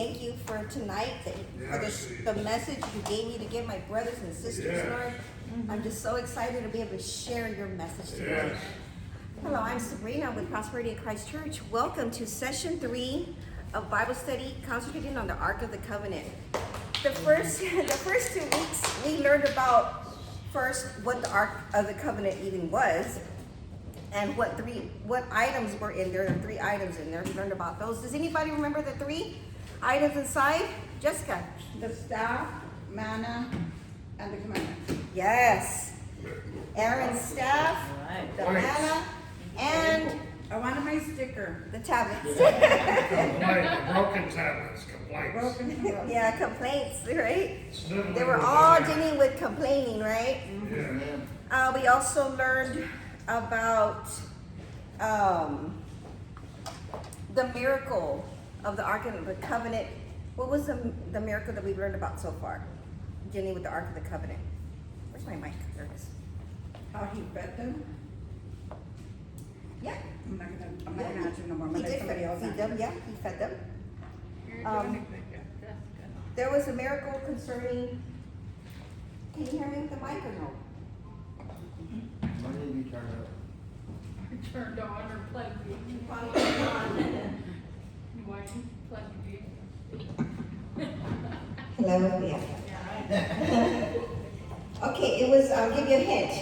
thank you for tonight, for the message you gave me to give my brothers and sisters, Lord. I'm just so excited to be able to share your message today. Hello, I'm Sabrina with Prosperity in Christ Church. Welcome to session 3 of Bible study concentrating on the Ark of the Covenant. The first 2 weeks, we learned about first what the Ark of the Covenant even was, and what items were in there. There are 3 items in there. We learned about those. Does anybody remember the 3 items inside? Jessica. The staff, manna, and the commandment. Yes. Aaron's staff, the manna, and I wanted my sticker. the tablets. Broken tablets, complaints. Yeah, complaints, right? They were all dealing with complaining, right? Yeah. We also learned about the miracle of the Ark of the Covenant. What was the miracle that we learned about so far? Dealing with the Ark of the Covenant. Where's my mic? There it is. How he fed them. Yeah. I'm not gonna answer no more. I'm He gonna let did somebody else feed answer. them, yeah, he fed them. You're doing a good job. That's good. There was a miracle concerning, can you hear me with the mic or no? When did you turn it up? I turned on or plugged in. Probably on. Why you plugged in? Hello, yeah. Yeah. Okay, I'll give you a hint.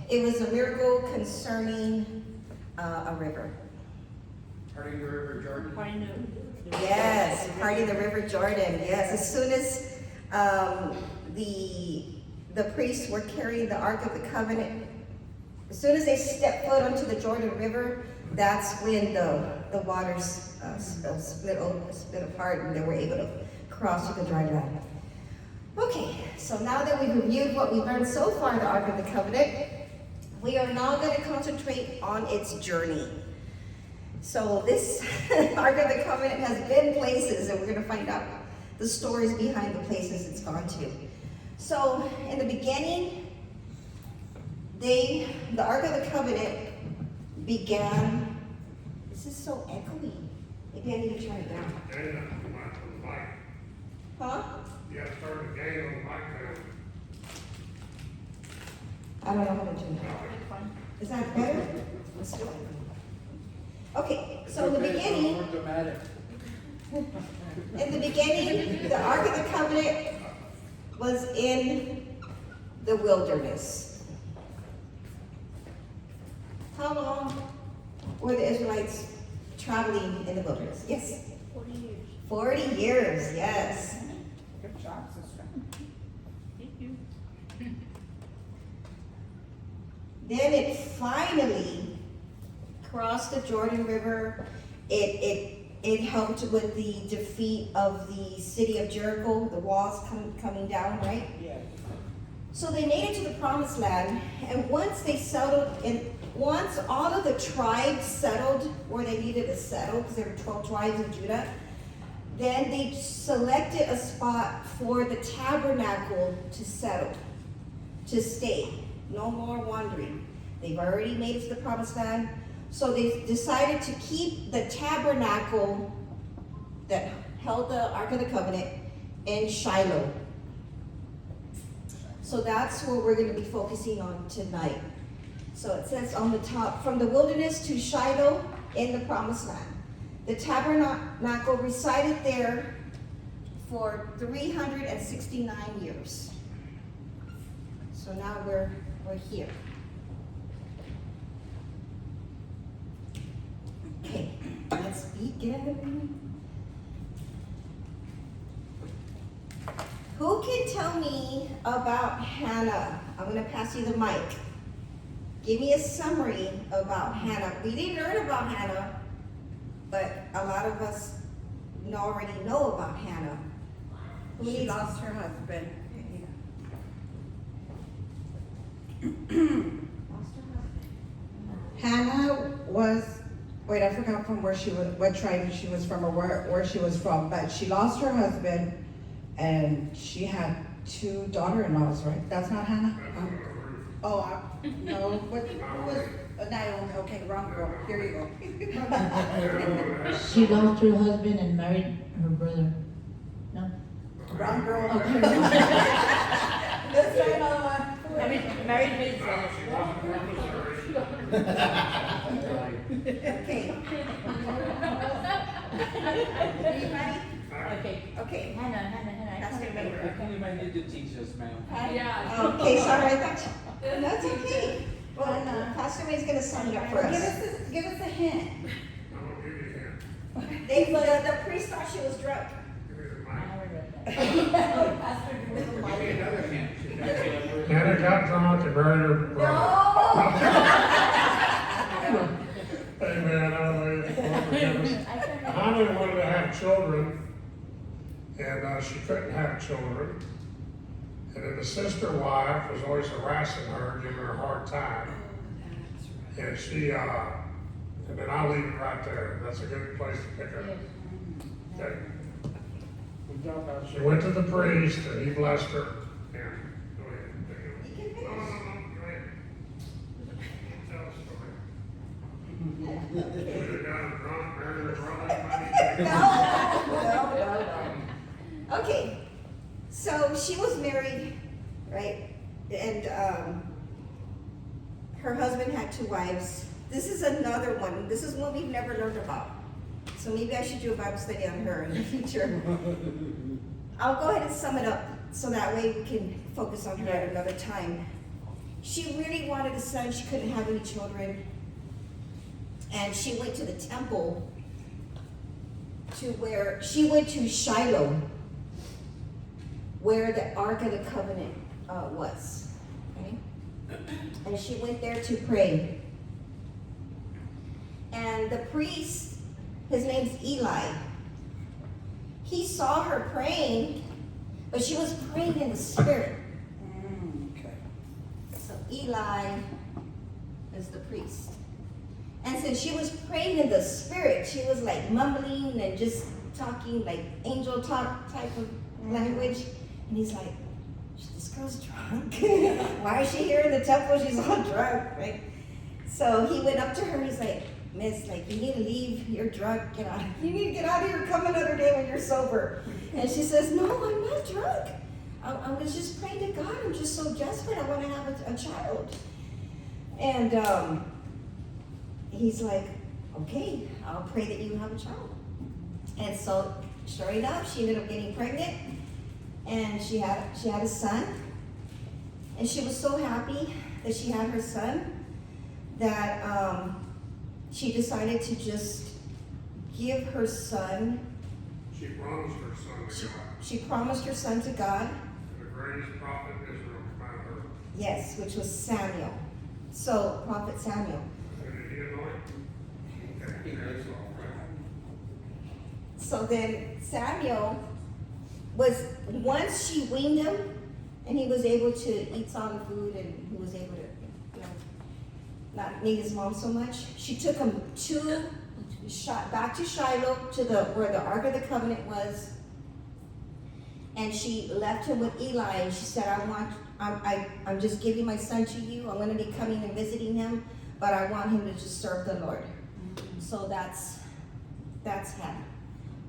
It was a miracle concerning a river. Parting the River Jordan. I knew. Yes, parting the River Jordan. Yes, as soon as the priests were carrying the Ark of the Covenant, as soon as they stepped foot onto the Jordan River, that's when the waters split apart and they were able to cross to the dry land. Okay, so now that we've reviewed what we've learned so far in the Ark of the Covenant, we are now going to concentrate on its journey. So this Ark of the Covenant has been places, and we're going to find out the stories behind the places it's gone to. So in the beginning, the Ark of the Covenant began. This is so echoey. Maybe I need to turn it down. And the mic. Huh? You have to turn the gain on the mic down. I don't know how to turn it down. Is that better? Let's do it. Okay, so in the beginning, the Ark of the Covenant was in the wilderness. How long were the Israelites traveling in the wilderness? Yes? 40 years. 40 years, yes. Good job, sister. Thank you. Then it finally crossed the Jordan River. It helped with the defeat of the city of Jericho, the walls coming down, right? Yeah. So they made it to the promised land, and once they settled, once all of the tribes settled where they needed to settle, because there were 12 tribes of Judah, then they selected a spot for the tabernacle to settle, to stay. No more wandering. They've already made it to the promised land, so they decided to keep the tabernacle that held the Ark of the Covenant in Shiloh. So that's what we're going to be focusing on tonight. So it says on the top, from the wilderness to Shiloh in the promised land. The tabernacle resided there for 369 years. So now we're here. Okay, let's begin. Who can tell me about Hannah? I'm going to pass you the mic. Give me a summary about Hannah. We didn't learn about Hannah, but a lot of us already know about Hannah. She lost her husband. Hannah was, wait, I forgot from where she was, what tribe she was from, or where she was from, but she lost her husband, and she had 2 daughter-in-laws, right? That's not Hannah? No, who was, Naomi, okay, wrong girl, here you go. She lost her husband and married her brother. No. Brown girl. Okay. Let's try another one. I mean, married me, No, she wasn't from Missouri. Okay. Anybody? Okay, Okay. Hannah, I That's can't good. remember. I think you might need to teach us, ma'am. Yeah. Okay, sorry, that's okay. Well, Pastor May's gonna sum it up for us. Give us a hint. I'm gonna give you a hint. The priest thought she was drunk. Give me the I mic. never read that. Give me another hint. Hannah got drunk and buried her brother. Amen, hallelujah. Hannah wanted to have children, and she couldn't have children. And then the sister wife was always harassing her, giving her a hard time. And she, and then I'll leave it right there. That's a good place to pick up. Okay. She went to the priest and he blessed her. Yeah, go ahead. No, go ahead. Tell the story. Should have got her drunk, married her brother, No. Okay, so she was married, right? And her husband had 2 wives. This is another one. This is one we've never learned about. So maybe I should do a Bible study on her in the future. I'll go ahead and sum it up so that way we can focus on her at another time. She really wanted a son. She couldn't have any children. And she went to the temple she went to Shiloh, where the Ark of the Covenant was. Okay? And she went there to pray. And the priest, his name's Eli, he saw her praying, but she was praying in the spirit. Okay. So Eli is the priest. And since she was praying in the spirit, she was like mumbling and just talking like angel talk type of language. And he's like, this girl's drunk. Why is she here in the temple? She's all drunk, right? So he went up to her. He's like, Miss, like, you need to leave. You're drunk. Get out. You need to get out of here. Come another day when you're sober. And she says, no, I'm not drunk. I was just praying to God. I'm just so desperate. I want to have a child. And he's like, okay, I'll pray that you have a child. And so, sure enough, she ended up getting pregnant. And she had a son. And she was so happy that she had her son that she decided to just give her son. She promised her son to God. She promised her son to God. And the greatest prophet Israel came out of her. Yes, which was Samuel. So, Prophet Samuel. And did he anoint? Okay, that's all right. So then Samuel was, once she weaned him, and he was able to eat solid food, and he was able to, not need his mom so much, she took him back to Shiloh, to where the Ark of the Covenant was, and she left him with Eli, and she said, I'm just giving my son to you. I'm going to be coming and visiting him, but I want him to just serve the Lord. So that's Hannah.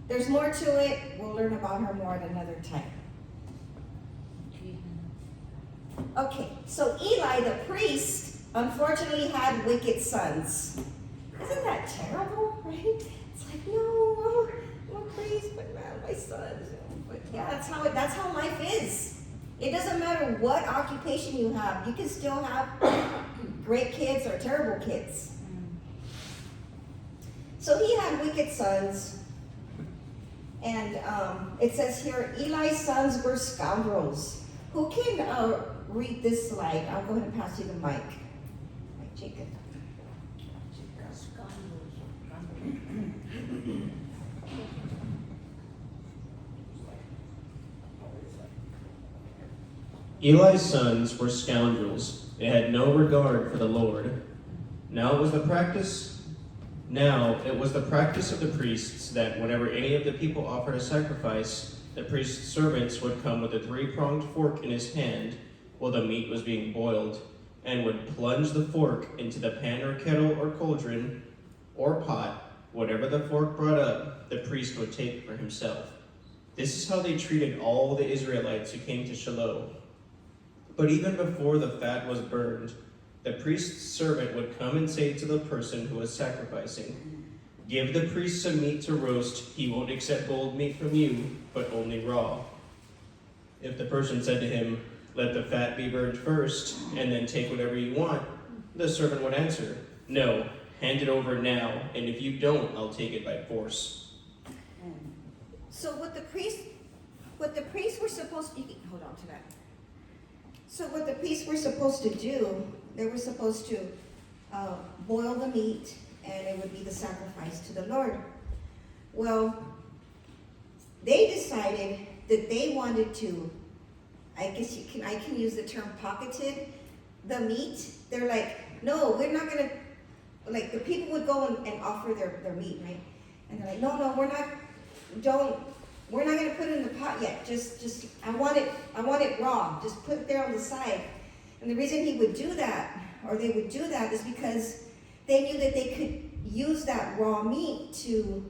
There's more to it. We'll learn about her more at another time. Okay, so Eli, the priest, unfortunately had wicked sons. Isn't that terrible, right? It's like, no, I'm a priest, but man, my sons. But yeah, that's how life is. It doesn't matter what occupation you have. You can still have great kids or terrible kids. So he had wicked sons. And it says here, Eli's sons were scoundrels. Who can read this slide? I'll go ahead and pass you the mic. Mike Jacob. Eli's sons were scoundrels. They had no regard for the Lord. Now it was the practice of the priests that whenever any of the people offered a sacrifice, the priest's servants would come with a 3-pronged fork in his hand while the meat was being boiled, and would plunge the fork into the pan or kettle or cauldron or pot. Whatever the fork brought up, the priest would take for himself. This is how they treated all the Israelites who came to Shiloh. But even before the fat was burned, the priest's servant would come and say to the person who was sacrificing, "Give the priest some meat to roast. He won't accept boiled meat from you, but only raw." If the person said to him, "Let the fat be burned first, and then take whatever you want," the servant would answer, "No, hand it over now, and if you don't, I'll take it by force." So what the priests were supposed to, hold on to that. So what the priests were supposed to do, they were supposed to boil the meat, and it would be the sacrifice to the Lord. Well, they decided that they wanted to, I can use the term pocketed the meat. They're like, no, we're not gonna, like the people would go and offer their meat, right? And they're like, no, we're not gonna put it in the pot yet. Just I want it raw. Just put it there on the side. And the reason he would do that, or they would do that, is because they knew that they could use that raw meat to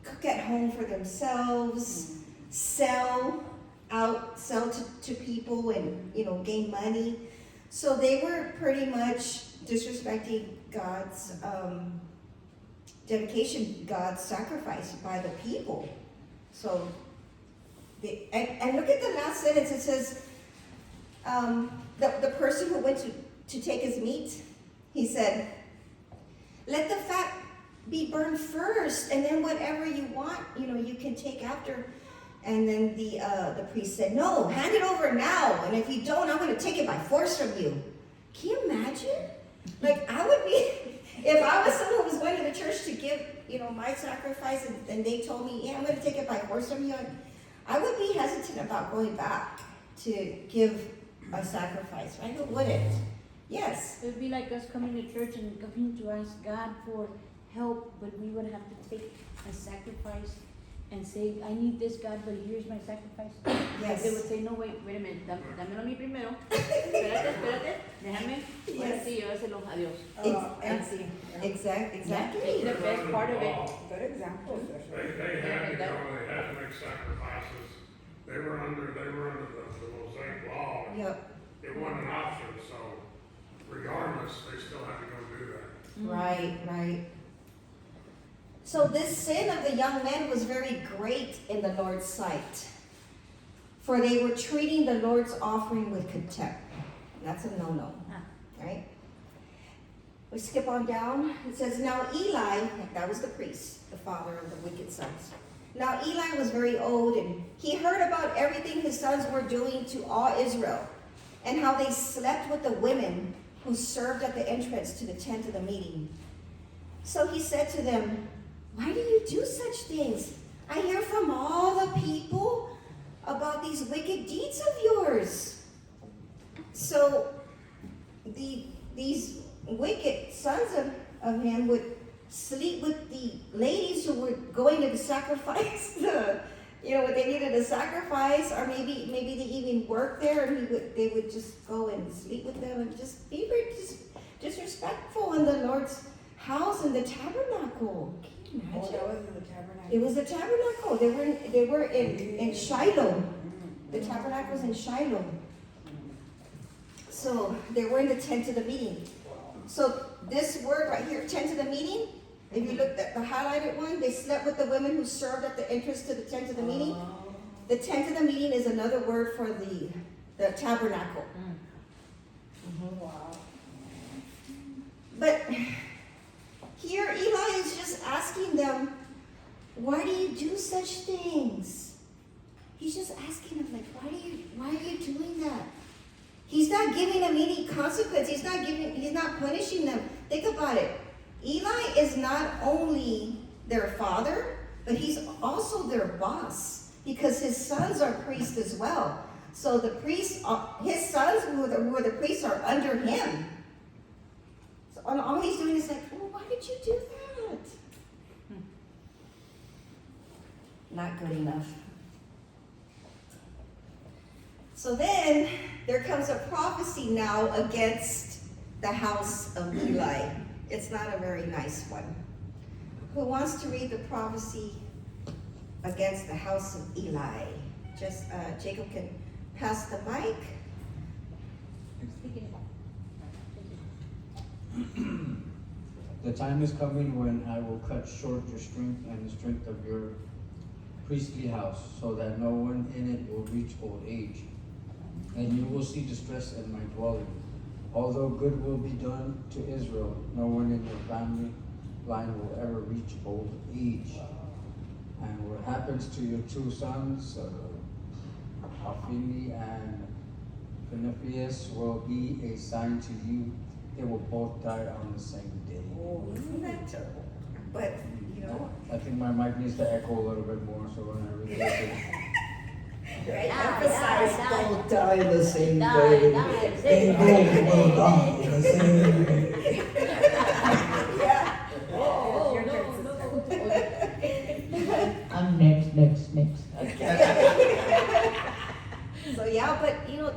cook at home for themselves, sell to people, and gain money. So they were pretty much disrespecting God's dedication, God's sacrifice by the people. So, and look at the last sentence. It says, the person who went to take his meat, he said, "Let the fat be burned first, and then whatever you want, you can take after." And then the priest said, "No, hand it over now, and if you don't, I'm going to take it by force from you." Can you imagine? Like, I would be, if I was someone who was going to the church to give, my sacrifice, and they told me, "Yeah, I'm going to take it by force from you," I would be hesitant about going back to give a sacrifice, right? Who wouldn't? Yes. It would be like us coming to church and coming to ask God for help, but we would have to take a sacrifice and say, "I need this, God, but here's my sacrifice." Yes. They would say, "No, wait a minute, dámelo a mí primero. Espérate, déjame. Yes. Sí, llévaselo a Dios." Exactly. Exactly. The best part of it. Good example. They had to go, they had to make sacrifices. They were under the Mosaic law. Yep. It wasn't an option, so regardless, they still had to go do that. Right. So this sin of the young men was very great in the Lord's sight, for they were treating the Lord's offering with contempt. That's a no-no, right? We skip on down. It says, "Now Eli," that was the priest, the father of the wicked sons. "Now Eli was very old, and he heard about everything his sons were doing to all Israel, and how they slept with the women who served at the entrance to the tent of the meeting. So he said to them, 'Why do you do such things? I hear from all the people about these wicked deeds of yours.' So these wicked sons of him would sleep with the ladies who were going to sacrifice what they needed to sacrifice, or maybe they even worked there, and they would just go and sleep with them and just be very disrespectful in the Lord's house in the tabernacle. Can you imagine? That was in the tabernacle. It was the tabernacle. They were in Shiloh. The tabernacle was in Shiloh. So they were in the tent of the meeting. So this word right here, tent of the meeting, if you look at the highlighted one, they slept with the women who served at the entrance to the tent of the meeting. The tent of the meeting is another word for the tabernacle. Wow. But here Eli is just asking them, "Why do you do such things?" He's just asking them, like, why are you doing that? He's not giving them any consequence. He's not punishing them. Think about it. Eli is not only their father, but he's also their boss, because his sons are priests as well. So the priests, his sons who are the priests, are under him. So all he's doing is like, "Well, why did you do that?" Not good enough. So then there comes a prophecy now against the house of Eli. It's not a very nice one. Who wants to read the prophecy against the house of Eli. Just, Jacob can pass the mic. The time is coming when I will cut short your strength and the strength of your priestly house, so that no one in it will reach old age. And you will see distress in my dwelling. Although good will be done to Israel, no one in your family line will ever reach old age. And what happens to your two sons, Hophni and Phinehas, will be a sign to you. They will both die on the same day. Isn't that terrible? But, you know, I think my mic needs to echo a little bit more, so when I read it. right? Emphasize Don't die the same Die, day. die, They both will die the same day. Yeah. Oh, no, no. I'm next. So yeah, but you know,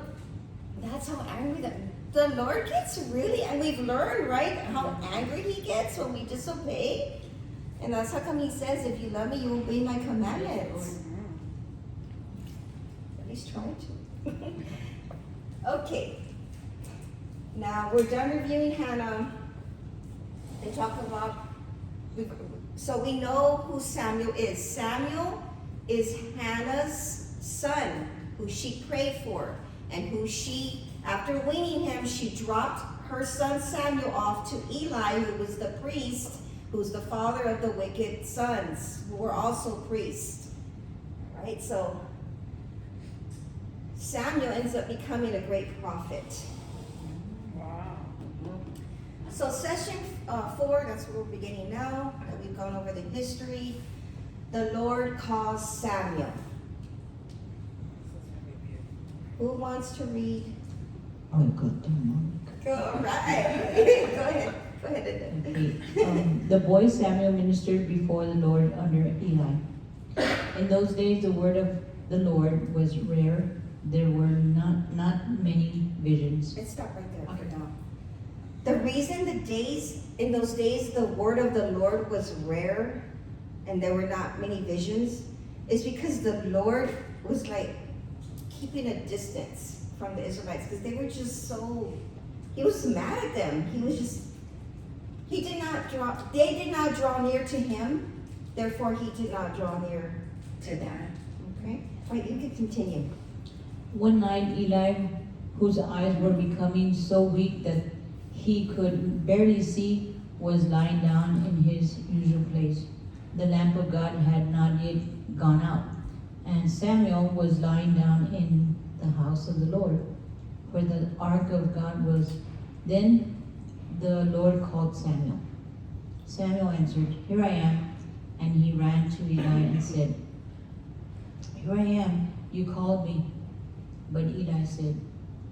that's how angry the Lord gets, really. And we've learned, right, how angry he gets when we disobey. And that's how come he says, if you love me, you obey my commandments. At least try to. Okay. Now we're done reviewing Hannah. They talk about, so we know who Samuel is. Samuel is Hannah's son, who she prayed for, and who she, after weaning him, she dropped her son Samuel off to Eli, who was the priest, who's the father of the wicked sons, who were also priests. Right? So Samuel ends up becoming a great prophet. Wow. So session 4, that's what we're beginning now, that we've gone over the history. The Lord calls Samuel. Who wants to read? Oh, good, Go, all right. Go ahead. Go ahead. okay. The boy Samuel ministered before the Lord under Eli. In those days, the word of the Lord was rare. There were not many visions. Let's stop right there for now. The reason in those days, the word of the Lord was rare and there were not many visions is because the Lord was like keeping a distance from the Israelites because they were just so, he was mad at them. They did not draw near to him, therefore he did not draw near to them. Okay? All right, you can continue. One night, Eli, whose eyes were becoming so weak that he could barely see, was lying down in his usual place. The lamp of God had not yet gone out, and Samuel was lying down in the house of the Lord, where the ark of God was. Then the Lord called Samuel. Samuel answered, "Here I am." And he ran to Eli and said, "Here I am, you called me." But Eli said,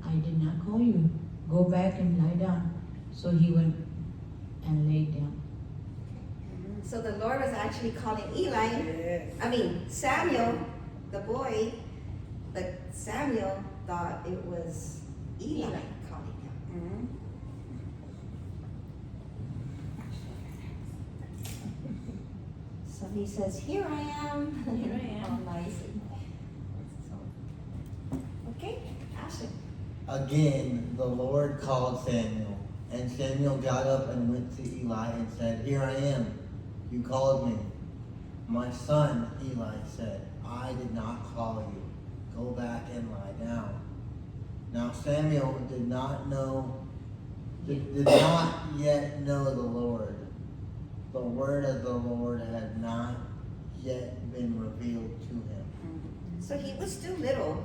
"I did not call you. Go back and lie down." So he went and laid down. So the Lord was actually calling Samuel, the boy, but Samuel thought it was Eli calling him. So he says, "Here I am." Here I am. Oh, nice. Okay, Ashley. Again, the Lord called Samuel, and Samuel got up and went to Eli and said, "Here I am. You called me." "My son," Eli said, "I did not call you. Go back and lie down." Now Samuel did not yet know the Lord. The word of the Lord had not yet been revealed to him. So he was still little.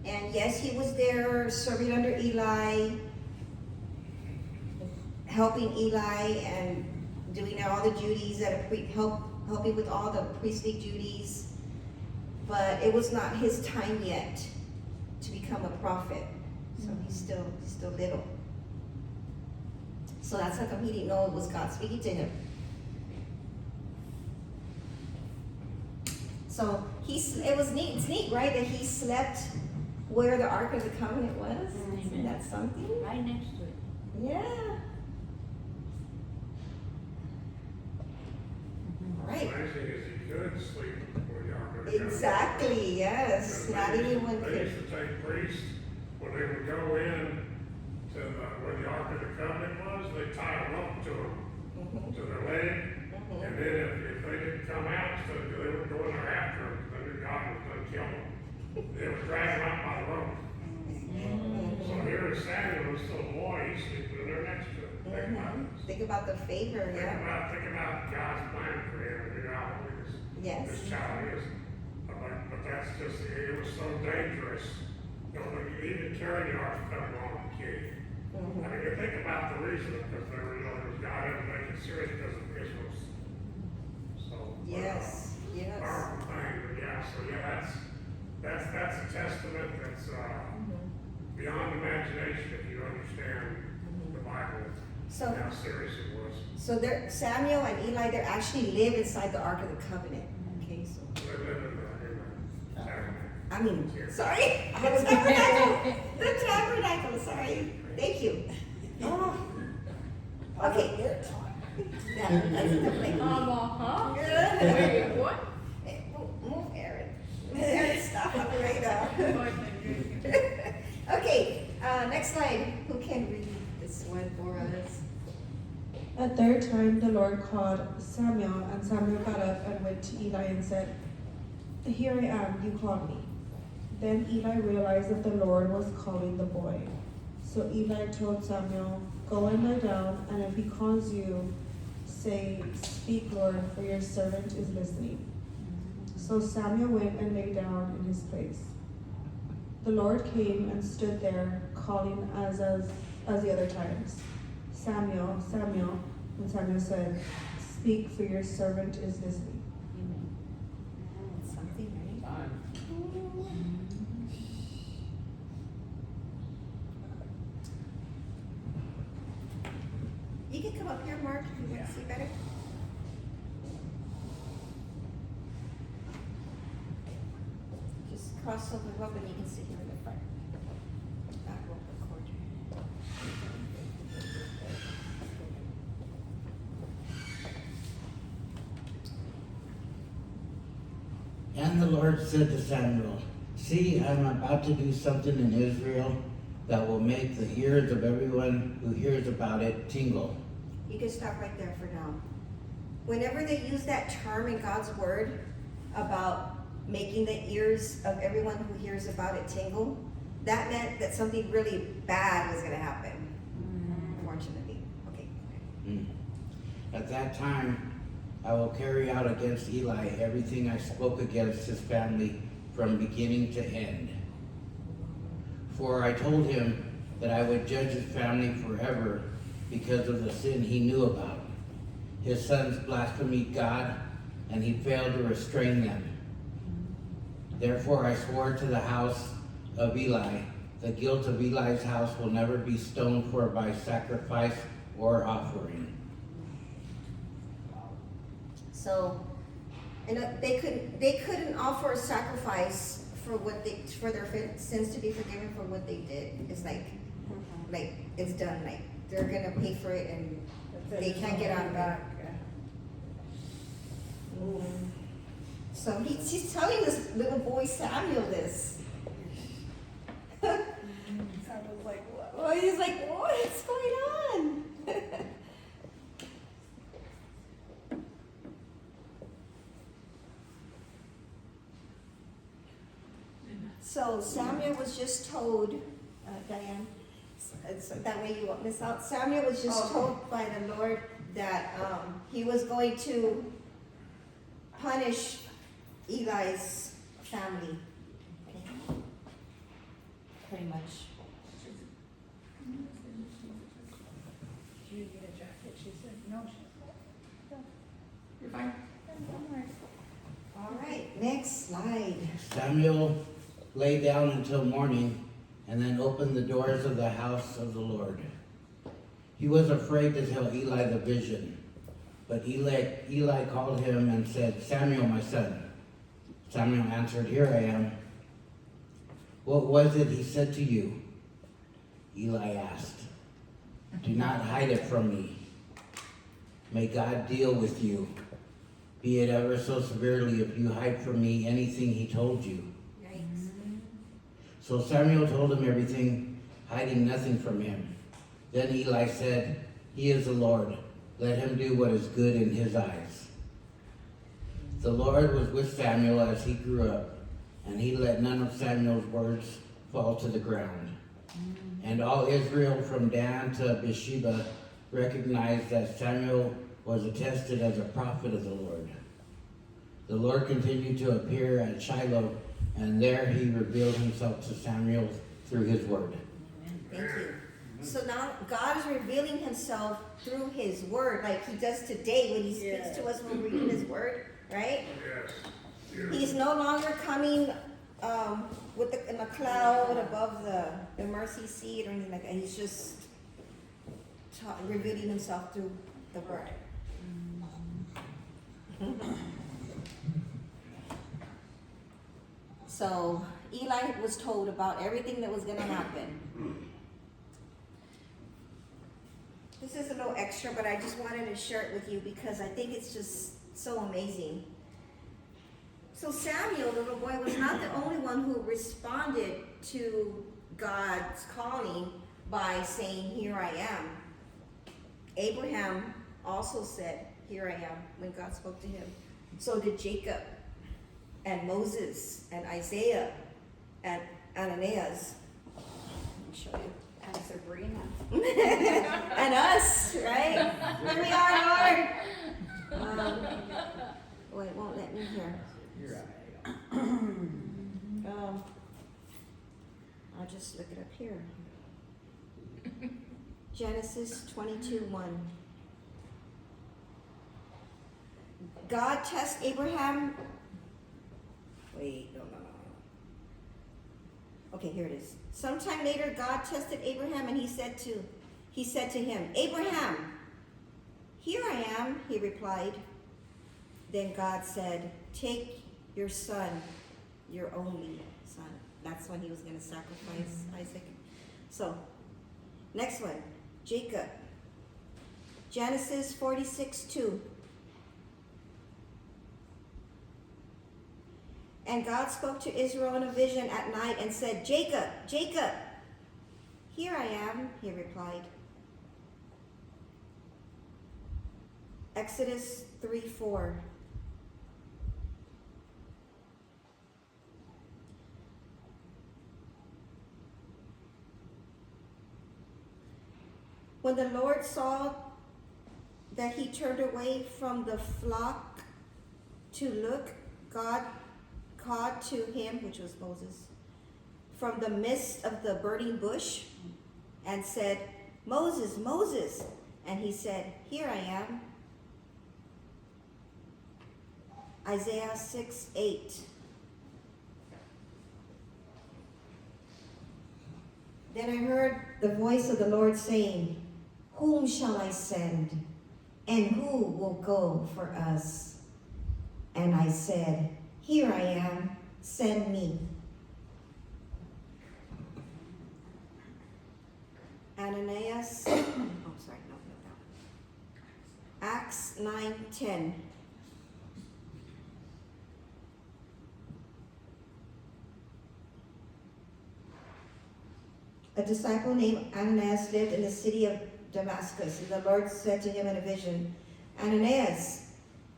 And yes, he was there serving under Eli, helping Eli and doing all the duties helping with all the priestly duties. But it was not his time yet to become a prophet. So he's still little. So that's how come he didn't know it was God speaking to him. So it was neat. It's neat, right, that he slept where the Ark of the Covenant was. Isn't that something? Right next to it. Yeah. All right. The nice thing is he could sleep where the ark Exactly, yes. Not anyone They could. used to take priests, when they would go in to where the Ark of the Covenant was, they tied a rope to them, to their leg. And then if they didn't come out, so they would go in there after them, they knew God was gonna kill them. They would drag them out by the rope. So here is Samuel, this little boy, he's sleeping in there next to him. Think about the favor, yeah. Think about God's plan for him, and how holy Yes. this child is. But that's just, it was so dangerous. You know, even carrying the ark felt wrong with the kid. I mean, you think about the reason, because there was God had to make it serious because of Israel's. So. Yes, yes. Powerful thing, but yeah, so yeah, that's a testament that's, beyond imagination if you understand the Bible, So, and how serious it was. so Samuel and Eli, they actually live inside the Ark of the Covenant. Okay, so. They live in the tabernacle. I mean, sorry, the tabernacle, the tabernacle, sorry, thank you. Oh. Okay. Yeah, that's the thing. Wait, what? Move, Aaron. Aaron, stop on the radar. Okay, next slide. Who can read this one for us? A third time the Lord called Samuel, and Samuel got up and went to Eli and said, "Here I am, you called me." Then Eli realized that the Lord was calling the boy. So Eli told Samuel, "Go and lie down, and if he calls you, say, 'Speak, Lord, for your servant is listening.'" So Samuel went and lay down in his place. The Lord came and stood there, calling as the other times, "Samuel, Samuel." And Samuel said, "Speak, for your servant is listening." Something, right? Time. You can come up here, Mark, if you want to see better. Just cross over the rope and you can sit here in the front. That will record you. And the Lord said to Samuel, "See, I'm about to do something in Israel that will make the ears of everyone who hears about it tingle." You can stop right there for now. Whenever they use that term in God's word about making the ears of everyone who hears about it tingle, that meant that something really bad was going to happen. Unfortunately. Okay. At that time, I will carry out against Eli everything I spoke against his family from beginning to end. For I told him that I would judge his family forever because of the sin he knew about. His sons blasphemed God, and he failed to restrain them. Therefore I swore to the house of Eli, the guilt of Eli's house will never be stoned for by sacrifice or offering. So, and they couldn't offer a sacrifice for their sins to be forgiven for what they did. It's like it's done. Like they're gonna pay for it, and they can't get out of it. So he's telling this little boy Samuel this. Samuel's like, "What?" Well, he's like, what's going on? So Samuel was just told, Diane, so that way you won't miss out. Samuel was just told by the Lord that he was going to punish Eli's family. Okay. Pretty much. Did you get a jacket? She said, no. You're fine. All right, next slide. Samuel lay down until morning and then opened the doors of the house of the Lord. He was afraid to tell Eli the vision, but Eli called him and said, "Samuel, my son." Samuel answered, "Here I am." "What was it he said to you?" Eli asked. "Do not hide it from me. May God deal with you, be it ever so severely, if you hide from me anything he told you. Yikes. So Samuel told him everything, hiding nothing from him. Then Eli said, "He is the Lord. Let him do what is good in his eyes." The Lord was with Samuel as he grew up, and he let none of Samuel's words fall to the ground. And all Israel from Dan to Beersheba recognized that Samuel was attested as a prophet of the Lord. The Lord continued to appear at Shiloh, and there he revealed himself to Samuel through his word. Thank you. So now God is revealing himself through his word, like he does today when he speaks to us when we're reading his word, right? Yes. He's no longer coming in a cloud above the mercy seat or anything like that. He's just revealing himself through the word. So Eli was told about everything that was going to happen. This is a little extra, but I just wanted to share it with you because I think it's just so amazing. So Samuel, the little boy, was not the only one who responded to God's calling by saying, "Here I am." Abraham also said, "Here I am," when God spoke to him. So did Jacob and Moses and Isaiah and Ananias. Let me show you. And Sabrina. And us, right? Here we are, Lord. Oh, it won't let me here. I'll just look it up here. Genesis 22:1. God tests Abraham. Wait, no. Okay, here it is. Sometime later, God tested Abraham, and he said to him, "Abraham." "Here I am," he replied. Then God said, "Take your son, your only son." That's when he was going to sacrifice Isaac. So, next one, Jacob. Genesis 46:2. And God spoke to Israel in a vision at night and said, "Jacob, Jacob." "Here I am," he replied. Exodus 3:4. When the Lord saw that he turned away from the flock to look, God called to him, which was Moses, from the midst of the burning bush and said, "Moses, Moses." And he said, "Here I am." Isaiah 6:8. Then I heard the voice of the Lord saying, "Whom shall I send? And who will go for us?" And I said, "Here I am, send me." Ananias, oh sorry, no, that one. Acts 9:10. A disciple named Ananias lived in the city of Damascus, and the Lord said to him in a vision, "Ananias."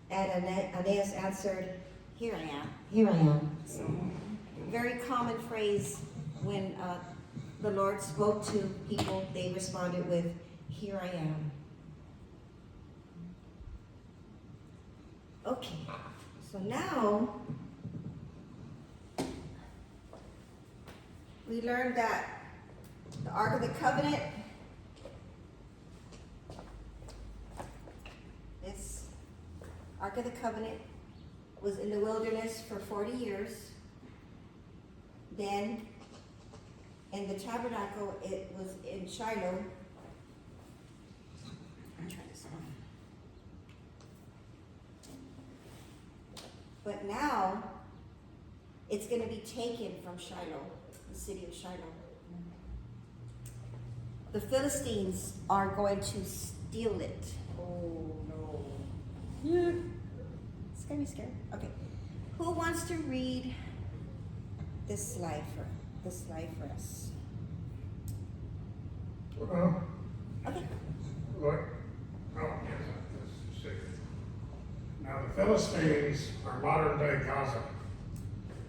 And Ananias answered, "Here I am." Here I am. So, very common phrase when the Lord spoke to people, they responded with, "Here I am." Okay, so now we learned that the Ark of the Covenant, this Ark of the Covenant was in the wilderness for 40 years. Then in the tabernacle, it was in Shiloh. I'm trying this on. But now it's going to be taken from Shiloh, the city of Shiloh. The Philistines are going to steal it. Oh no. Yeah. So scared me scared. Okay. Who wants to read this slide for us? Well, Okay. look, oh, yes, let's see. Now, the Philistines are modern day Gaza.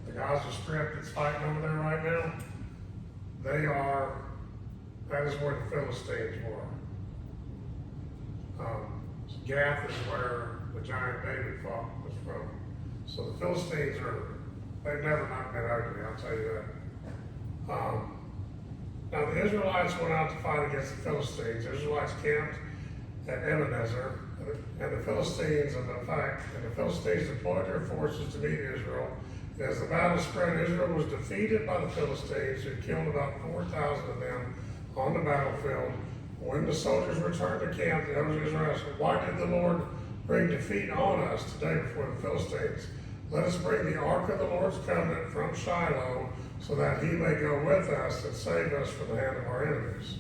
The Gaza Strip that's fighting over there right now, that is where the Philistines were. Gath is where the giant David was from. So the Philistines they've never not been ugly, I'll tell you that. Now the Israelites went out to fight against the Philistines. The Israelites camped at Ebenezer, and the Philistines deployed their forces to meet Israel. And as the battle spread, Israel was defeated by the Philistines, who killed about 4,000 of them on the battlefield. When the soldiers returned to camp, the elders of Israel said, "Why did the Lord bring defeat on us today before the Philistines? Let us bring the ark of the Lord's covenant from Shiloh, so that he may go with us and save us from the hand of our enemies."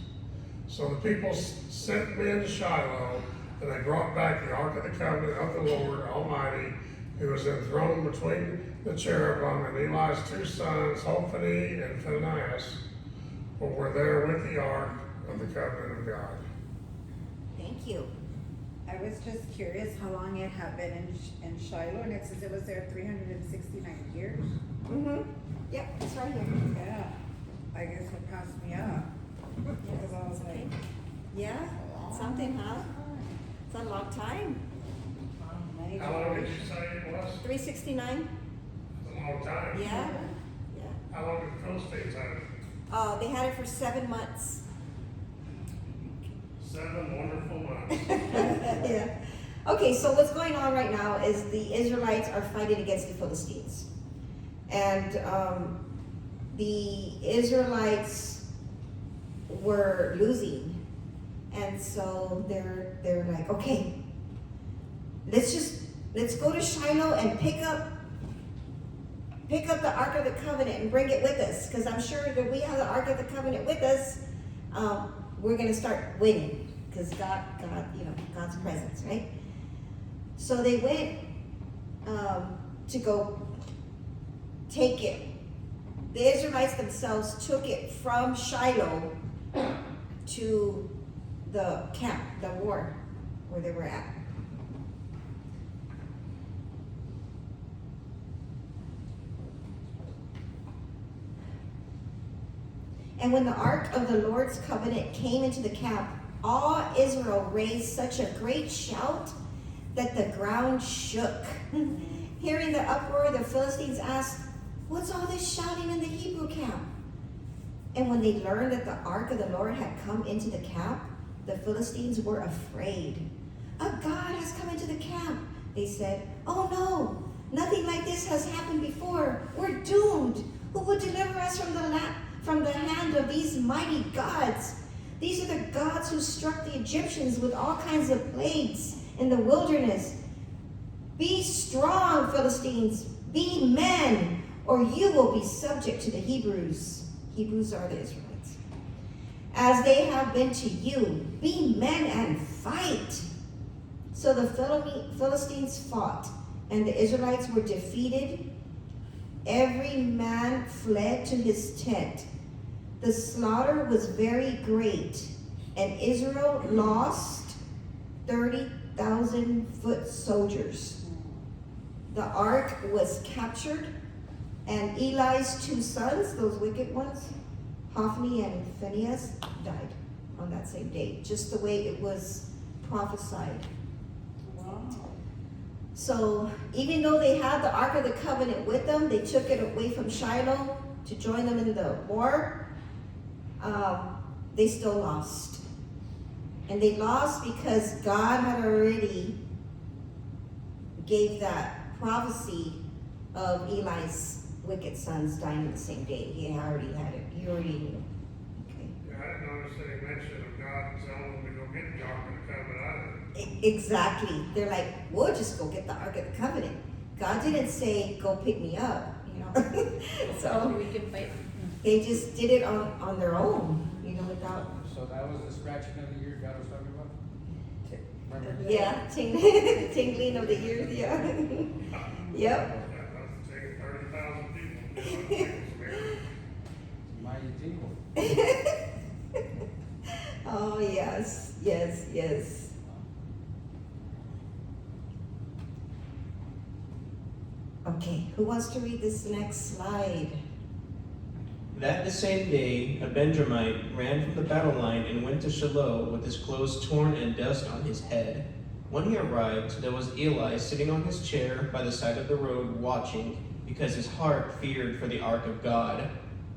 So the people sent men to Shiloh, and they brought back the ark of the covenant of the Lord Almighty, who was enthroned between the cherubim, and Eli's two sons, Hophni and Phinehas, were there with the ark of the covenant of God. Thank you. I was just curious how long it had been in Shiloh, and it says it was there 369 years. Mm-hmm. Yep, it's right here. Yeah, I guess it passed me up, because I was like, Yeah, something, huh? It's a long time. How long did you say it was? 369? It's a long time. Yeah. Yeah. How long did the Philistines have it? They had it for 7 months. 7 wonderful months. Yeah. Okay, so what's going on right now is the Israelites are fighting against the Philistines. And the Israelites were losing. And so they're like, okay, let's go to Shiloh and pick up the Ark of the Covenant and bring it with us. Because I'm sure that we have the Ark of the Covenant with us, we're gonna start winning. Because God's presence, right? So they went to go take it. The Israelites themselves took it from Shiloh to the camp, the war, where they were at. And when the ark of the Lord's covenant came into the camp, all Israel raised such a great shout that the ground shook. Hearing the uproar, the Philistines asked, "What's all this shouting in the Hebrew camp?" And when they learned that the ark of the Lord had come into the camp, the Philistines were afraid. "A God has come into the camp," they said. "Oh no, nothing like this has happened before. We're doomed. Who will deliver us from the hand of these mighty gods? These are the gods who struck the Egyptians with all kinds of plagues in the wilderness. Be strong, Philistines. Be men, or you will be subject to the Hebrews." Hebrews are the Israelites. "As they have been to you. Be men and fight." So the Philistines fought, and the Israelites were defeated. Every man fled to his tent. The slaughter was very great, and Israel lost 30,000 foot soldiers. The ark was captured, and Eli's two sons, those wicked ones, Hophni and Phinehas, died on that same day, just the way it was prophesied. wow. So even though they had the Ark of the Covenant with them, they took it away from Shiloh to join them in the war. They still lost. And they lost because God had already gave that prophecy of Eli's wicked sons dying in the same day. He already had it. He already knew. Okay. Yeah, I didn't notice any mention of God telling them to go get the Ark of the Covenant either. Exactly. They're like, we'll just go get the Ark of the Covenant. God didn't say, go pick me up, you know. So we can fight. they just did it on their own, you know, without. So that was the scratching of the ear God was talking about? Yeah, tingling of the ears, yeah. Yep. That must take 30,000 people to do it. Maya Tingle. Oh, yes, yes, yes. Okay, who wants to read this next slide? That the same day, a Benjamite ran from the battle line and went to Shiloh with his clothes torn and dust on his head. When he arrived, there was Eli sitting on his chair by the side of the road watching, because his heart feared for the ark of God.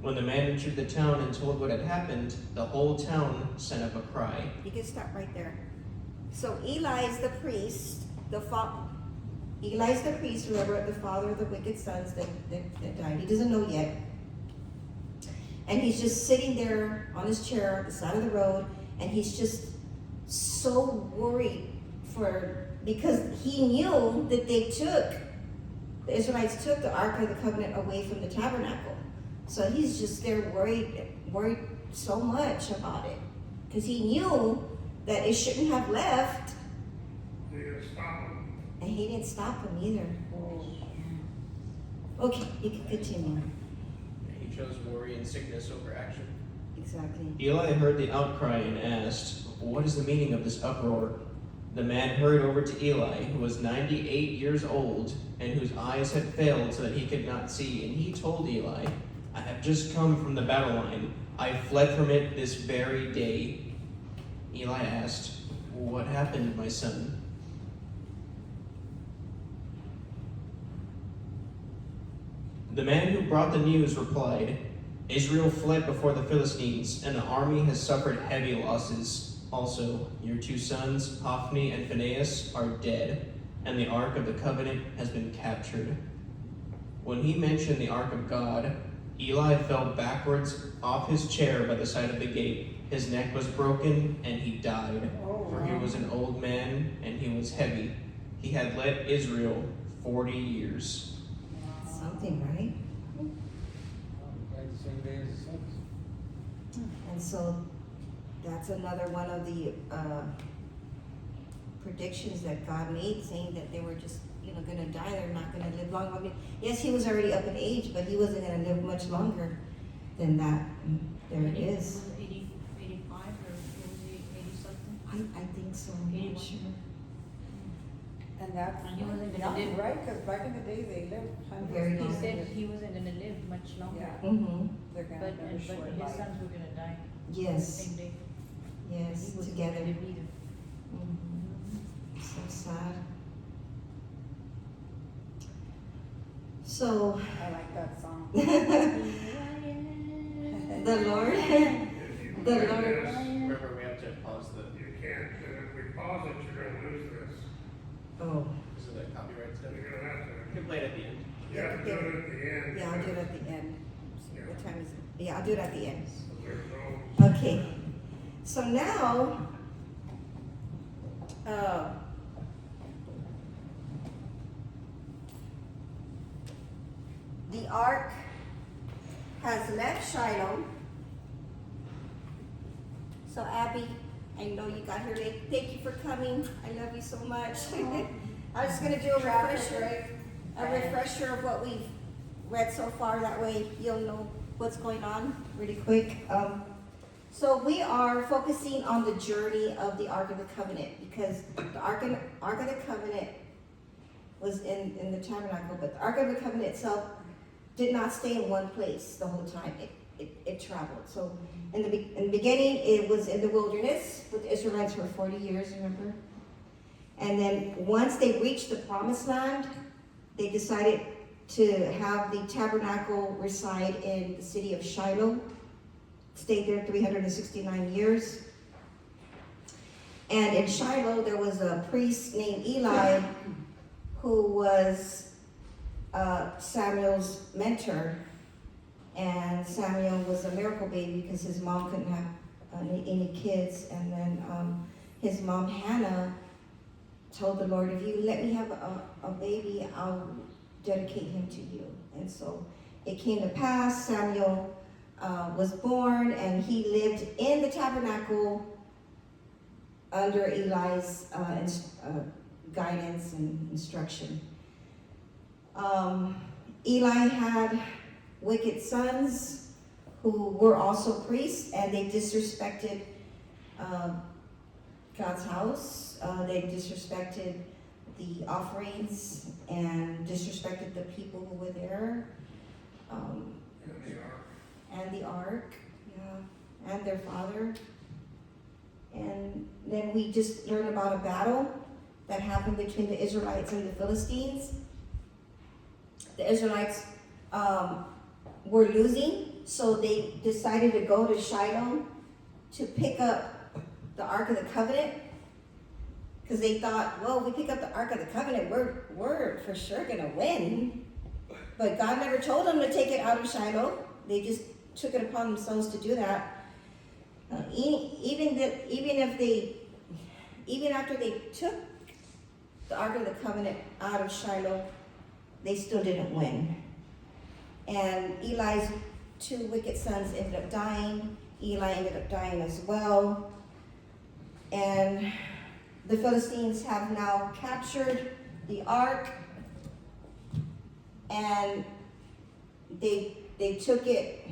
When the man entered the town and told what had happened, the whole town sent up a cry. You can stop right there. So Eli is the priest, Eli's the priest, remember, the father of the wicked sons that died. He doesn't know yet. And he's just sitting there on his chair at the side of the road, and he's just so worried because he knew that the Israelites took the Ark of the Covenant away from the tabernacle. So he's just there worried so much about it. Because he knew that it shouldn't have left. He didn't stop him. And he didn't stop him either. Okay, you can continue. He chose worry and sickness over action. Exactly. Eli heard the outcry and asked, "What is the meaning of this uproar?" The man hurried over to Eli, who was 98 years old and whose eyes had failed so that he could not see, and he told Eli, "I have just come from the battle line. I fled from it this very day." Eli asked, "What happened, my son?" The man who brought the news replied, "Israel fled before the Philistines, and the army has suffered heavy losses. Also, your two sons, Hophni and Phinehas, are dead, and the Ark of the Covenant has been captured." When he mentioned the Ark of God, Eli fell backwards off his chair by the side of the gate. His neck was broken, and he died, for he was an old man, and he was heavy. He had led Israel 40 years. Something, right? Like the same day as the sons. And so that's another one of the predictions that God made, saying that they were just, going to die. They're not going to live long. I mean, yes, he was already up in age, but he wasn't going to live much longer than that. And there it is. 85 or 80 something? I think so. I'm not 81. sure. And that's And he wasn't gonna young, live. right? Because back in the day, they lived hundreds Very of He long. years. said he wasn't gonna live much longer. Yeah, Mm-hmm. they're gonna But, have a short but his life. sons were gonna die the Yes. same day. Yes. He wasn't Together. gonna live either. Mm-hmm. So sad. So I like that song. the Lord, If the you Lord. play this, Remember, we have to pause you can't, and if we pause it, you're gonna lose this. Oh, Is it a copyright stuff? You're gonna have to, You can play it at the end. you have to do it at the end. yeah, I'll do it at the end. What time is it? Yeah, I'll do it at the end. There's no, Okay. So now, the ark has left Shiloh. So Abby, I know you got here late. Thank you for coming. I love you so much. I'm just gonna do a refresher of what we've read so far. That way you'll know what's going on really quick. So we are focusing on the journey of the Ark of the Covenant, because the Ark of the Covenant was in the tabernacle, but the Ark of the Covenant itself did not stay in one place the whole time. It traveled. So in the beginning, it was in the wilderness with the Israelites for 40 years, remember? And then once they reached the promised land, they decided to have the tabernacle reside in the city of Shiloh. Stayed there 369 years. And in Shiloh, there was a priest named Eli who was Samuel's mentor. And Samuel was a miracle baby because his mom couldn't have any kids. And then his mom, Hannah, told the Lord, if you let me have a baby, I'll dedicate him to you. And so it came to pass. Samuel was born, and he lived in the tabernacle under Eli's guidance and instruction. Eli had wicked sons who were also priests, and they disrespected God's house. They disrespected the offerings and disrespected the people who were there. And the ark, yeah, and their father. And then we just learned about a battle that happened between the Israelites and the Philistines. The Israelites were losing, so they decided to go to Shiloh to pick up the Ark of the Covenant, because they thought, well, if we pick up the Ark of the Covenant, we're for sure gonna win. But God never told them to take it out of Shiloh. They just took it upon themselves to do that. Even after they took the Ark of the Covenant out of Shiloh, they still didn't win. And Eli's 2 wicked sons ended up dying. Eli ended up dying as well. And the Philistines have now captured the ark, and they took it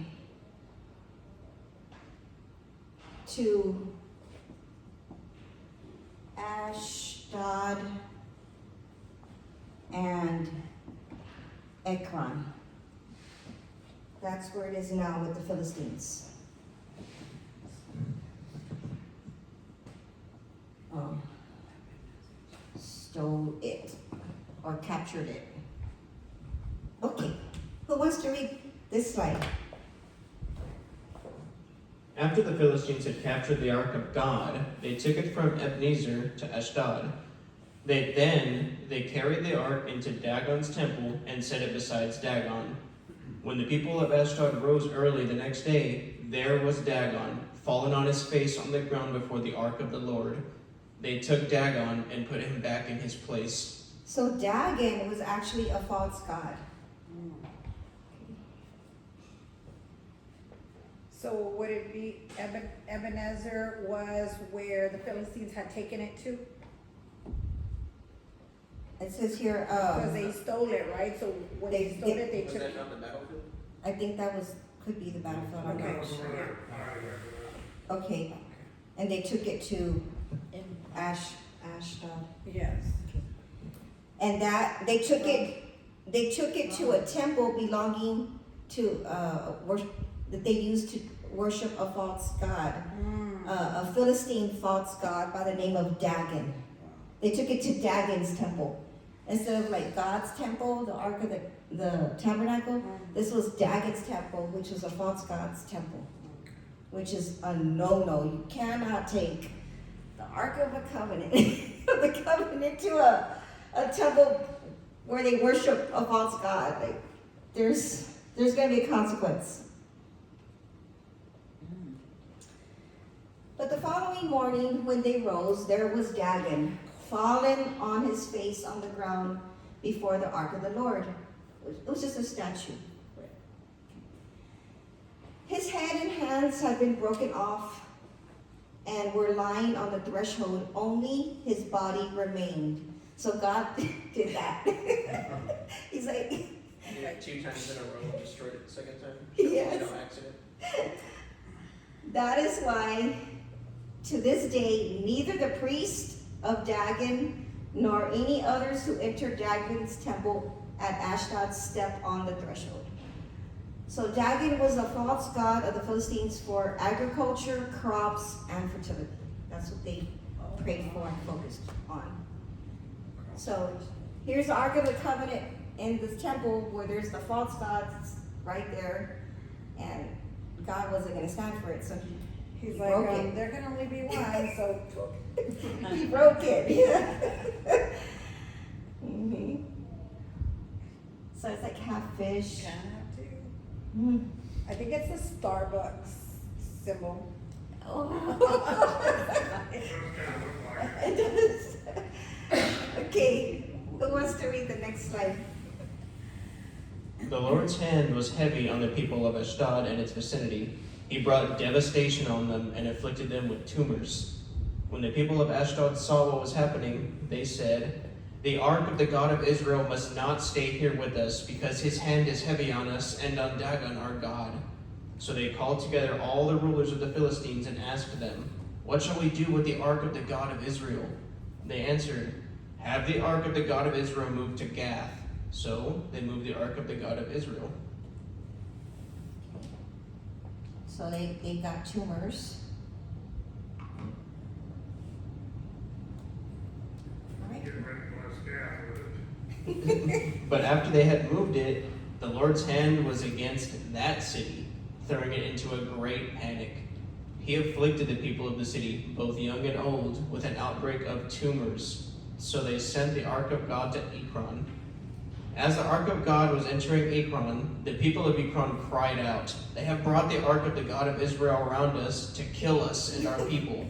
to Ashdod and Ekron. That's where it is now with the Philistines. Stole it or captured it. Okay, who wants to read this slide? After the Philistines had captured the ark of God, they took it from Ebenezer to Ashdod. They carried the ark into Dagon's temple and set it beside Dagon. When the people of Ashdod rose early the next day, there was Dagon, fallen on his face on the ground before the ark of the Lord. They took Dagon and put him back in his place. So Dagon was actually a false god. So would it be Ebenezer was where the Philistines had taken it to? It says here, Because they stole it, right? So when they stole it, they took it. not the battlefield? I think that could be the battlefield. I'm Okay. not sure. Okay, and they took it to Ashdod. Yes. And that they took it to a temple belonging to that they used to worship a false god, a Philistine false god by the name of Dagon. They took it to Dagon's temple instead of like God's temple, the Ark of the Tabernacle. This was Dagon's temple, which was a false god's temple, which is a no-no. You cannot take the Ark of the Covenant, to a temple where they worship a false god. Like, there's going to be a consequence. But the following morning, when they rose, there was Dagon, fallen on his face on the ground before the ark of the Lord. It was just a statue. His head and hands had been broken off and were lying on the threshold. Only his body remained. So God did that. He's like, Yeah, 2 times in a row and destroyed it the second time. Yes. No accident. that is why to this day, neither the priest of Dagon nor any others who enter Dagon's temple at Ashdod step on the threshold. So Dagon was a false god of the Philistines for agriculture, crops, and fertility. That's what they prayed for and focused on. So here's the Ark of the Covenant in this temple where there's the false gods right there, and God wasn't going to stand for it, so He's he like, broke it. there can only be one, so. He broke it, yeah. Mhm. So it's like half fish. Can have to. Mm. I think it's the Starbucks symbol. It does. Okay, who wants to read the next slide? The Lord's hand was heavy on the people of Ashdod and its vicinity. He brought devastation on them and afflicted them with tumors. When the people of Ashdod saw what was happening, they said, "The ark of the God of Israel must not stay here with us, because his hand is heavy on us and on Dagon our God." So they called together all the rulers of the Philistines and asked them, "What shall we do with the ark of the God of Israel?" They answered, "Have the ark of the God of Israel moved to Gath." So they moved the ark of the God of Israel. So they got tumors. Alright. Getting ready to bless God with it. But after they had moved it, the Lord's hand was against that city, throwing it into a great panic. He afflicted the people of the city, both young and old, with an outbreak of tumors. So they sent the ark of God to Ekron. As the ark of God was entering Ekron, the people of Ekron cried out, "They have brought the ark of the God of Israel around us to kill us and our people."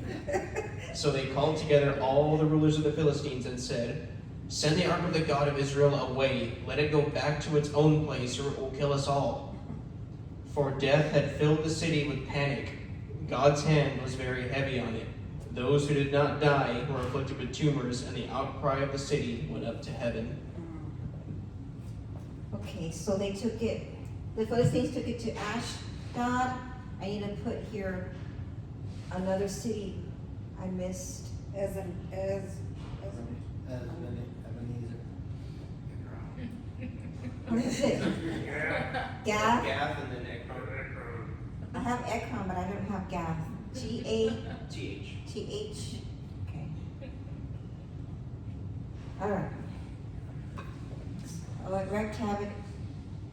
So they called together all the rulers of the Philistines and said, "Send the ark of the God of Israel away. Let it go back to its own place, or it will kill us all." For death had filled the city with panic. God's hand was very heavy on it. Those who did not die were afflicted with tumors, and the outcry of the city went up to heaven. Okay, so they took it, the Philistines took it to Ashdod. I need to put here another city I missed. Ebenezer. What is it? Gath? Gath and then Ekron. I have Ekron, but I don't have Gath. TH. G-A-T-H. Okay. All right. I'll let Rex have it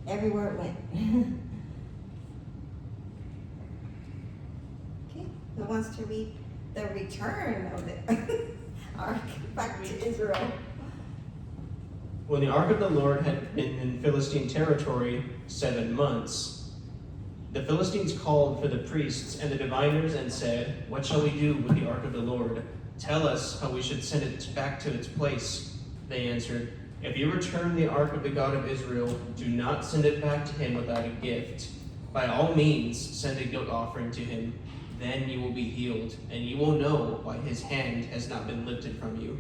everywhere it went. Okay, who wants to read the return of the ark back to Israel? When the ark of the Lord had been in Philistine territory 7 months, the Philistines called for the priests and the diviners and said, "What shall we do with the ark of the Lord? Tell us how we should send it back to its place." They answered, "If you return the ark of the God of Israel, do not send it back to him without a gift. By all means, send a guilt offering to him. Then you will be healed, and you will know why his hand has not been lifted from you."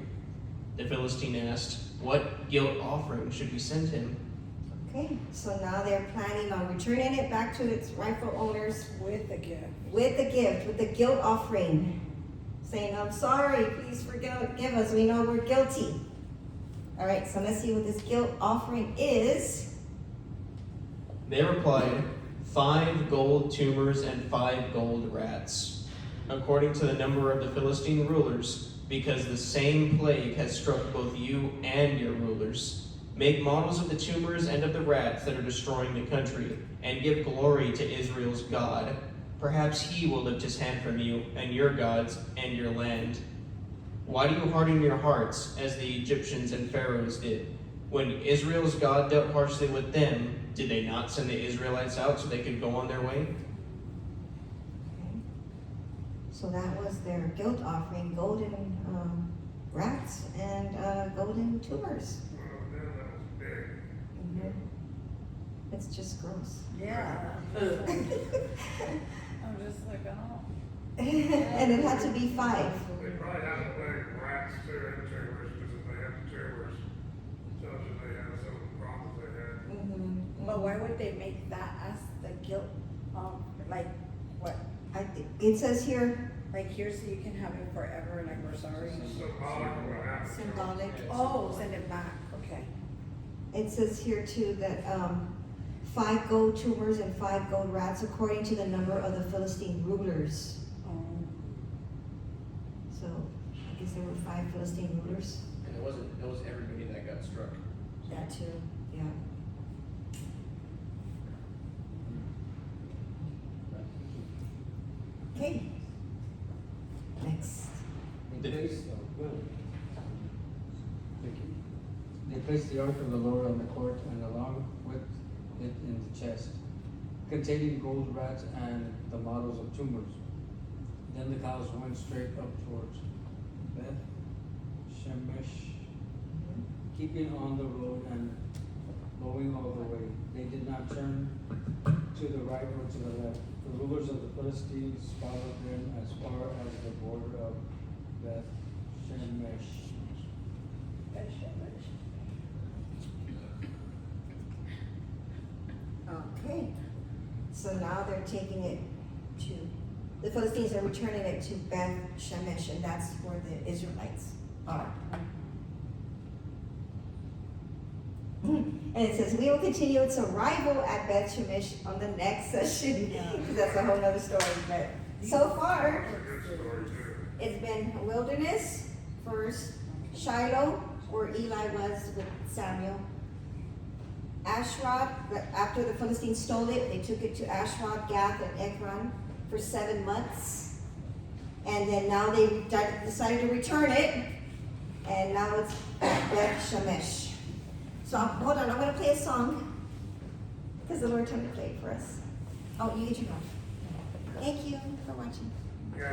The Philistine asked, "What guilt offering should we send him?" Okay, so now they're planning on returning it back to its rightful owners With the gift. with the gift, with the guilt offering. Saying, "I'm sorry, please forgive us, we know we're guilty." All right, so let's see what this guilt offering is. They replied, 5 gold tumors and 5 gold rats, according to the number of the Philistine rulers, because the same plague has struck both you and your rulers. Make models of the tumors and of the rats that are destroying the country, and give glory to Israel's God. Perhaps he will lift his hand from you and your gods and your land. Why do you harden your hearts as the Egyptians and Pharaohs did? When Israel's God dealt harshly with them, did they not send the Israelites out so they could go on their way? Okay. So that was their guilt offering, golden rats and golden tumors. Oh, man, that was big. Mhm. It's just gross. Yeah. I'm just like, oh. And it had to be 5. They probably had to play rats too and tumors, because if they had the tumors, tells you they had some problems they had. Mhm. But why would they make that as the guilt, like, what? It says here, Like here so you can have it forever, like we're sorry? Symbolic of what happened. symbolic. Oh, send it back, okay. It says here too that 5 gold tumors and 5 gold rats according to the number of the Philistine rulers. Oh. So I guess there were 5 Philistine rulers. And it was everybody that got struck. That too, yeah. Okay. Next. They placed, Thank you. They placed the ark of the Lord on the court and along with it in the chest, containing gold rats and the models of tumors. Then the cows went straight up towards Beth Shemesh, keeping on the road and going all the way. They did not turn to the right or to the left. The rulers of the Philistines followed them as far as the border of Beth Shemesh. Okay, so now they're taking it to, the Philistines are returning it to Beth Shemesh, and that's where the Israelites are. And it says, we will continue its arrival at Beth Shemesh on the next session, because that's a whole nother story, but so far, it's been a wilderness, first Shiloh, where Eli was with Samuel. Ashrod, after the Philistines stole it, they took it to Ashrod, Gath, and Ekron for 7 months. And then now they decided to return it, and now it's Beth Shemesh. So hold on, I'm going to play a song, because the Lord told me to play it for us. Oh, you get your own. Thank you for watching.